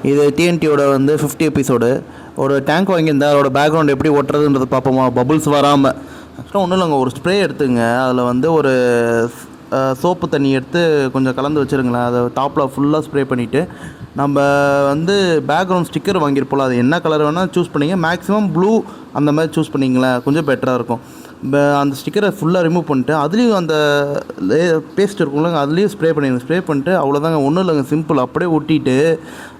இது டிஎன்டியோட வந்து 50 எபிசோடு. ஒரு டேங்க் வாங்கியிருந்தா அதோட பேக்ரவுண்ட் எப்படி ஒட்டுறதுன்றது பார்ப்போமா? பபுள்ஸ் வராமல். ஆக்சுவலாக ஒன்றும் இல்லைங்க, ஒரு ஸ்ப்ரே எடுத்துங்க. அதில் வந்து ஒரு சோப்பு தண்ணி எடுத்து கொஞ்சம் கலந்து வச்சுருங்களேன். அதை டாப்பில் ஃபுல்லாக ஸ்ப்ரே பண்ணிவிட்டு நம்ம வந்து பேக்ரவுண்ட் ஸ்டிக்கர் வாங்கியிருப்போம். அது என்ன கலர் வேணால் சூஸ் பண்ணிங்க. மேக்ஸிமம் ப்ளூ அந்த மாதிரி சூஸ் பண்ணிங்களேன், கொஞ்சம் பெட்டராக இருக்கும். அந்த ஸ்டிக்கரை ஃபுல்லாக ரிமூவ் பண்ணிட்டு அதுலேயும் அந்த பேஸ்ட் இருக்கும்லங்க, அதுலேயும் ஸ்ப்ரே பண்ணிடுங்க. ஸ்ப்ரே பண்ணிட்டு அவ்வளோதாங்க, ஒன்றும் இல்லைங்க, சிம்பிள். அப்படியே ஒட்டிட்டு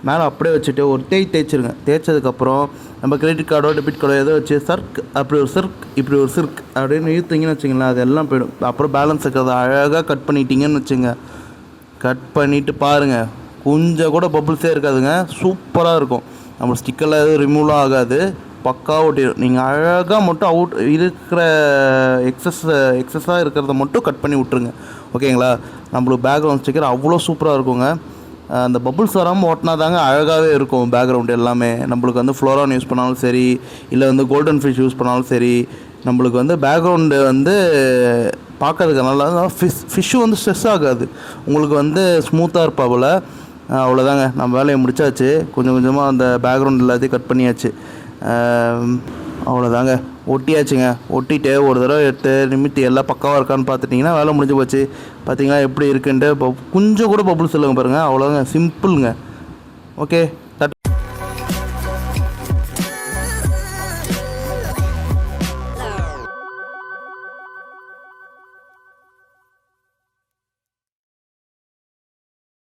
மேலே அப்படியே வச்சுட்டு ஒரு தேய்ச்சிருங்க. தேய்ச்சதுக்கப்புறம் நம்ம கிரெடிட் கார்டோ டெபிட் கார்டோ ஏதோ வச்சு சர்க் அப்படி ஒரு சிர்க் இப்படி ஒரு சிர்க் அப்படின்னு இழுத்திங்கன்னு வச்சுங்களேன், அது எல்லாம் போயிடும். அப்புறம் பேலன்ஸ் இருக்கிறத அழகாக கட் பண்ணிட்டீங்கன்னு வச்சுங்க. கட் பண்ணிவிட்டு பாருங்கள், கொஞ்சம் கூட பபுள்ஸே இருக்காதுங்க, சூப்பராக இருக்கும். நம்ம ஸ்டிக்கரில் எதுவும் ரிமூவ்லாம் ஆகாது, பக்காவாக ஒட்டிடும். நீங்கள் அழகாக மட்டும் இருக்கிற எக்ஸஸாக இருக்கிறத மட்டும் கட் பண்ணி விட்ருங்க, ஓகேங்களா? நம்மளுக்கு பேக்ரவுண்ட் ஸ்டிக்கர் அவ்வளோ சூப்பராக இருக்குங்க. அந்த பபுள்ஸ் வராமல் ஓட்டினா தாங்க அழகாகவே இருக்கும் பேக்ரவுண்டு எல்லாமே. நம்மளுக்கு வந்து ஃப்ளோரான் யூஸ் பண்ணாலும் சரி, இல்லை வந்து கோல்டன் ஃபிஷ் யூஸ் பண்ணாலும் சரி, நம்மளுக்கு வந்து பேக்ரவுண்டு வந்து பார்க்கறதுக்கு நல்லா ஃபிஷ்ஷு வந்து ஸ்ட்ரெஸ் ஆகாது, உங்களுக்கு வந்து ஸ்மூத்தாக இருப்பாவில். அவ்வளோதாங்க, நம்ம வேலையை முடிச்சாச்சு. கொஞ்சம் கொஞ்சமாக அந்த பேக்ரவுண்ட் எல்லாத்தையும் கட் பண்ணியாச்சு. அவ்வளோதாங்க, ஒட்டியாச்சுங்க. ஒட்டிட்டு ஒரு தடவை எடுத்து நிமித்தி எல்லாம் பக்காவாக இருக்கான்னு பார்த்துட்டிங்கன்னா வேலை முடிஞ்சு போச்சு. பார்த்தீங்களா எப்படி இருக்குன்ட்டு? கொஞ்சம் கூட பபுள்ஸ் இல்லைங்க பாருங்கள், அவ்வளோதாங்க, சிம்பிளுங்க. ஓகே.